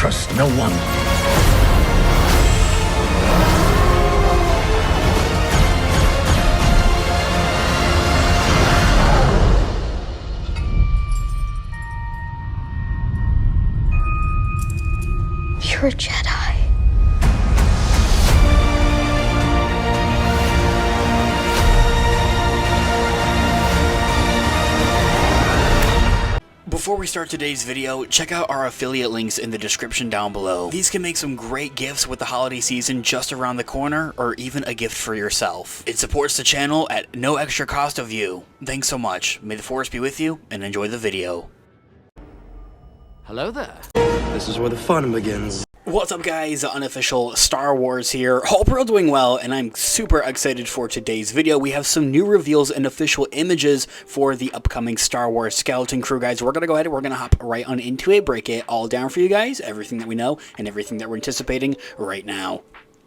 trust no one. You're a Jedi. Before we start today's video, check out our affiliate links in the description down below. These can make some great gifts with the holiday season just around the corner, or even a gift for yourself. It supports the channel at no extra cost of you. Thanks so much. May the force be with you, and enjoy the video. Hello there. This is where the fun begins. What's up guys, unofficial Star Wars here. Hope you're all doing well, and I'm super excited for today's video. We have some new reveals and official images for the upcoming Star Wars Skeleton Crew, guys. We're gonna go ahead and we're gonna hop right on into it, break it all down for you guys, everything that we know and everything that we're anticipating right now.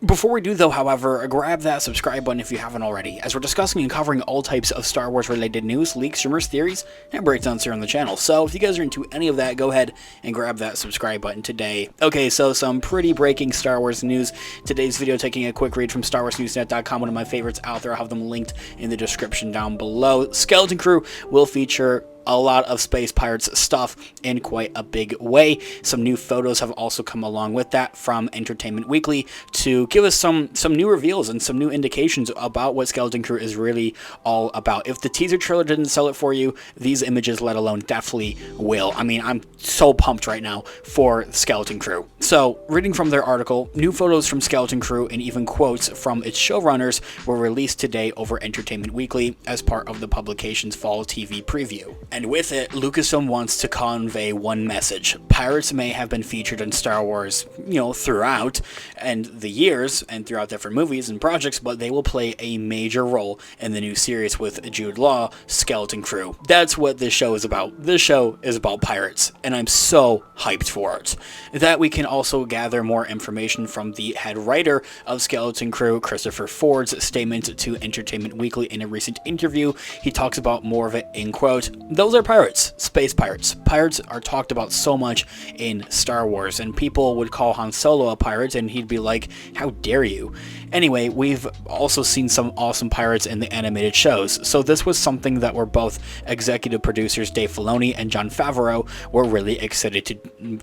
Before we do though, however, grab that subscribe button if you haven't already, as we're discussing and covering all types of Star Wars related news, leaks, rumors, theories, and breakdowns here on the channel. So if you guys are into any of that, go ahead and grab that subscribe button today. Okay, so some pretty breaking Star Wars news. Today's video taking a quick read from StarWarsNewsNet.com, one of my favorites out there. I'll have them linked in the description down below. Skeleton Crew will feature a lot of Space Pirates stuff in quite a big way. Some new photos have also come along with that from Entertainment Weekly to give us some new reveals and some new indications about what Skeleton Crew is really all about. If the teaser trailer didn't sell it for you, these images, let alone, definitely will. I mean, I'm so pumped right now for Skeleton Crew. So, reading from their article, new photos from Skeleton Crew and even quotes from its showrunners were released today over Entertainment Weekly as part of the publication's fall TV preview. And with it, Lucasfilm wants to convey one message. Pirates may have been featured in Star Wars, throughout and the years and throughout different movies and projects, but they will play a major role in the new series with Jude Law, Skeleton Crew. That's what this show is about. This show is about pirates, and I'm so hyped for it. That we can also gather more information from the head writer of Skeleton Crew, Christopher Ford's statement to Entertainment Weekly in a recent interview. He talks about more of it in quote, "Those are pirates, space pirates. Pirates are talked about so much in Star Wars, and people would call Han Solo a pirate, and he'd be like, how dare you? Anyway, we've also seen some awesome pirates in the animated shows, so this was something that were both executive producers Dave Filoni and Jon Favreau were really excited to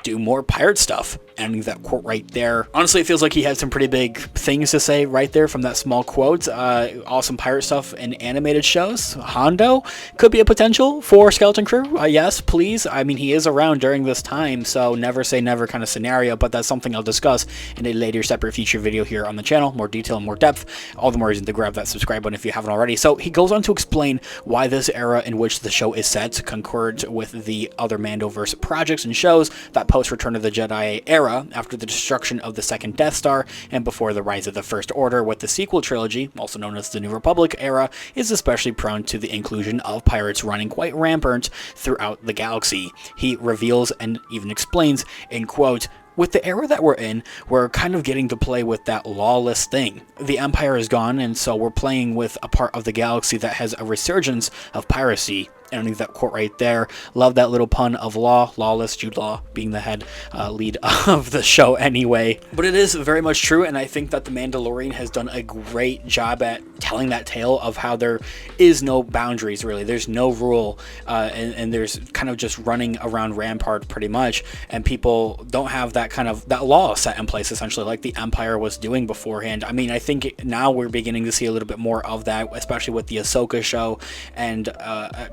do more pirate stuff." And that quote right there, honestly, it feels like he had some pretty big things to say right there from that small quote. Awesome pirate stuff in animated shows. Hondo could be a potential for Skeleton Crew. Yes, please. I mean, he is around during this time, so never say never kind of scenario, but that's something I'll discuss in a later separate feature video here on the channel. More detail and more depth. All the more reason to grab that subscribe button if you haven't already. So he goes on to explain why this era in which the show is set concurred with the other Mandoverse projects and shows that post Return of the Jedi era, after the destruction of the second Death Star and before the rise of the First Order, with the sequel trilogy, also known as the New Republic era, is especially prone to the inclusion of pirates running quite rampant throughout the galaxy. He reveals and even explains in quote, "With the era that we're in, we're kind of getting to play with that lawless thing. The Empire is gone, and so we're playing with a part of the galaxy that has a resurgence of piracy." And I think that quote right there, love that little pun of lawless, Jude Law being the head lead of the show anyway. But it is very much true, and I think that The Mandalorian has done a great job at telling that tale of how there is no boundaries, really. There's no rule, and there's kind of just running around rampart pretty much, and people don't have that law set in place, essentially, like the Empire was doing beforehand. I mean, I think now we're beginning to see a little bit more of that, especially with the Ahsoka show and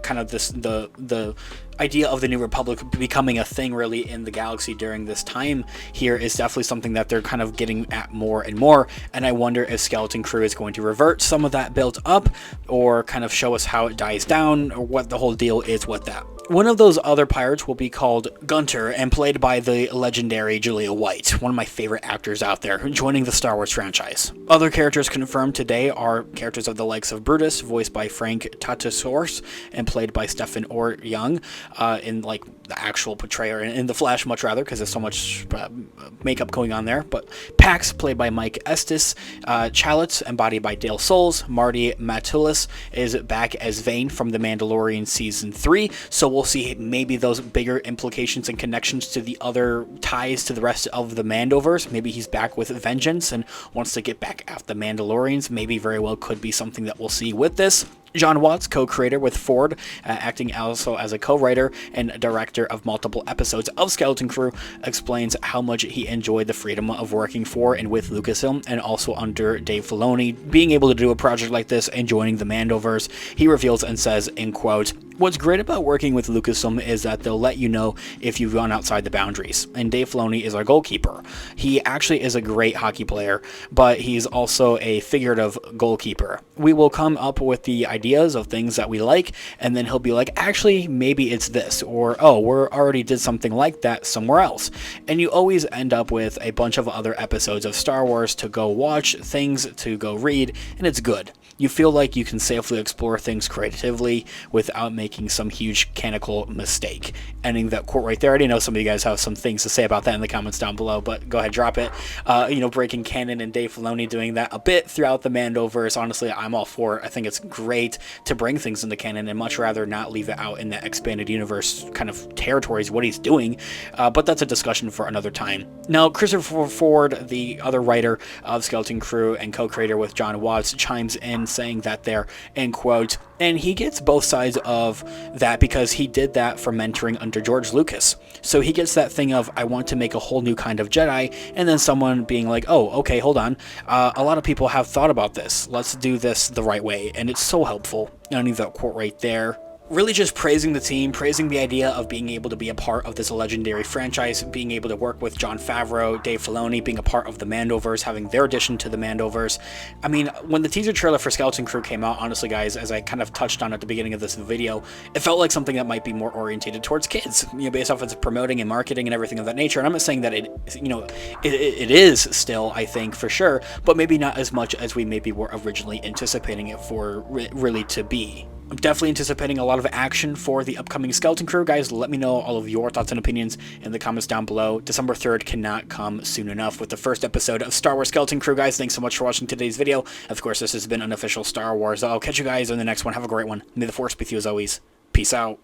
kind of the idea of the New Republic becoming a thing really in the galaxy during this time here is definitely something that they're kind of getting at more and more, and I wonder if Skeleton Crew is going to revert some of that built up or kind of show us how it dies down or what the whole deal is with that. One of those other pirates will be called Gunter and played by the legendary Julia White, one of my favorite actors out there, joining the Star Wars franchise. Other characters confirmed today are characters of the likes of Brutus, voiced by Frank Tatasciore and played by Stephen Orr Young, in like the actual portrayer, in the Flash much rather, because there's so much makeup going on there. But Pax, played by Mike Estes, Chalet, embodied by Dale Souls, Marty Matulis is back as Vane from The Mandalorian Season 3, so we'll we'll see maybe those bigger implications and connections to the other ties to the rest of the Mandoverse. Maybe he's back with vengeance and wants to get back at the Mandalorians. Maybe very well could be something that we'll see with this. Jon Watts, co-creator with Ford, acting also as a co-writer and director of multiple episodes of Skeleton Crew, explains how much he enjoyed the freedom of working for and with Lucasfilm, and also under Dave Filoni, being able to do a project like this and joining the Mandoverse. He reveals and says, in quote, "What's great about working with Lucasfilm is that they'll let you know if you've gone outside the boundaries, and Dave Filoni is our goalkeeper. He actually is a great hockey player, but he's also a figurative goalkeeper. We will come up with the ideas of things that we like, and then he'll be like, actually, maybe it's this, or, oh, we already did something like that somewhere else." And you always end up with a bunch of other episodes of Star Wars to go watch, things to go read, and it's good. You feel like you can safely explore things creatively without making some huge canonical mistake. Ending that quote right there. I already know some of you guys have some things to say about that in the comments down below, but go ahead, drop it. Breaking canon and Dave Filoni doing that a bit throughout the Mandoverse. Honestly, I'm all for it. I think it's great to bring things into canon and much rather not leave it out in that expanded universe kind of territories, what he's doing. But that's a discussion for another time. Now, Christopher Ford, the other writer of Skeleton Crew and co-creator with Jon Watts, chimes in saying that they're, end quote, and he gets both sides of that because he did that for mentoring under George Lucas. So he gets that thing of, I want to make a whole new kind of Jedi, and then someone being like, oh, okay, hold on. A lot of people have thought about this. Let's do this the right way. And it's so helpful. I need that quote right there. Really just praising the team, praising the idea of being able to be a part of this legendary franchise, being able to work with Jon Favreau, Dave Filoni, being a part of the Mandoverse, having their addition to the Mandoverse. I mean, when the teaser trailer for Skeleton Crew came out, honestly, guys, as I kind of touched on at the beginning of this video, it felt like something that might be more orientated towards kids, based off of its promoting and marketing and everything of that nature. And I'm not saying that it is still, I think, for sure, but maybe not as much as we maybe were originally anticipating it for really to be. I'm definitely anticipating a lot of action for the upcoming Skeleton Crew. Guys, let me know all of your thoughts and opinions in the comments down below. December 3rd cannot come soon enough with the first episode of Star Wars Skeleton Crew. Guys, thanks so much for watching today's video. Of course, this has been Unofficial Star Wars. I'll catch you guys in the next one. Have a great one. May the Force be with you as always. Peace out.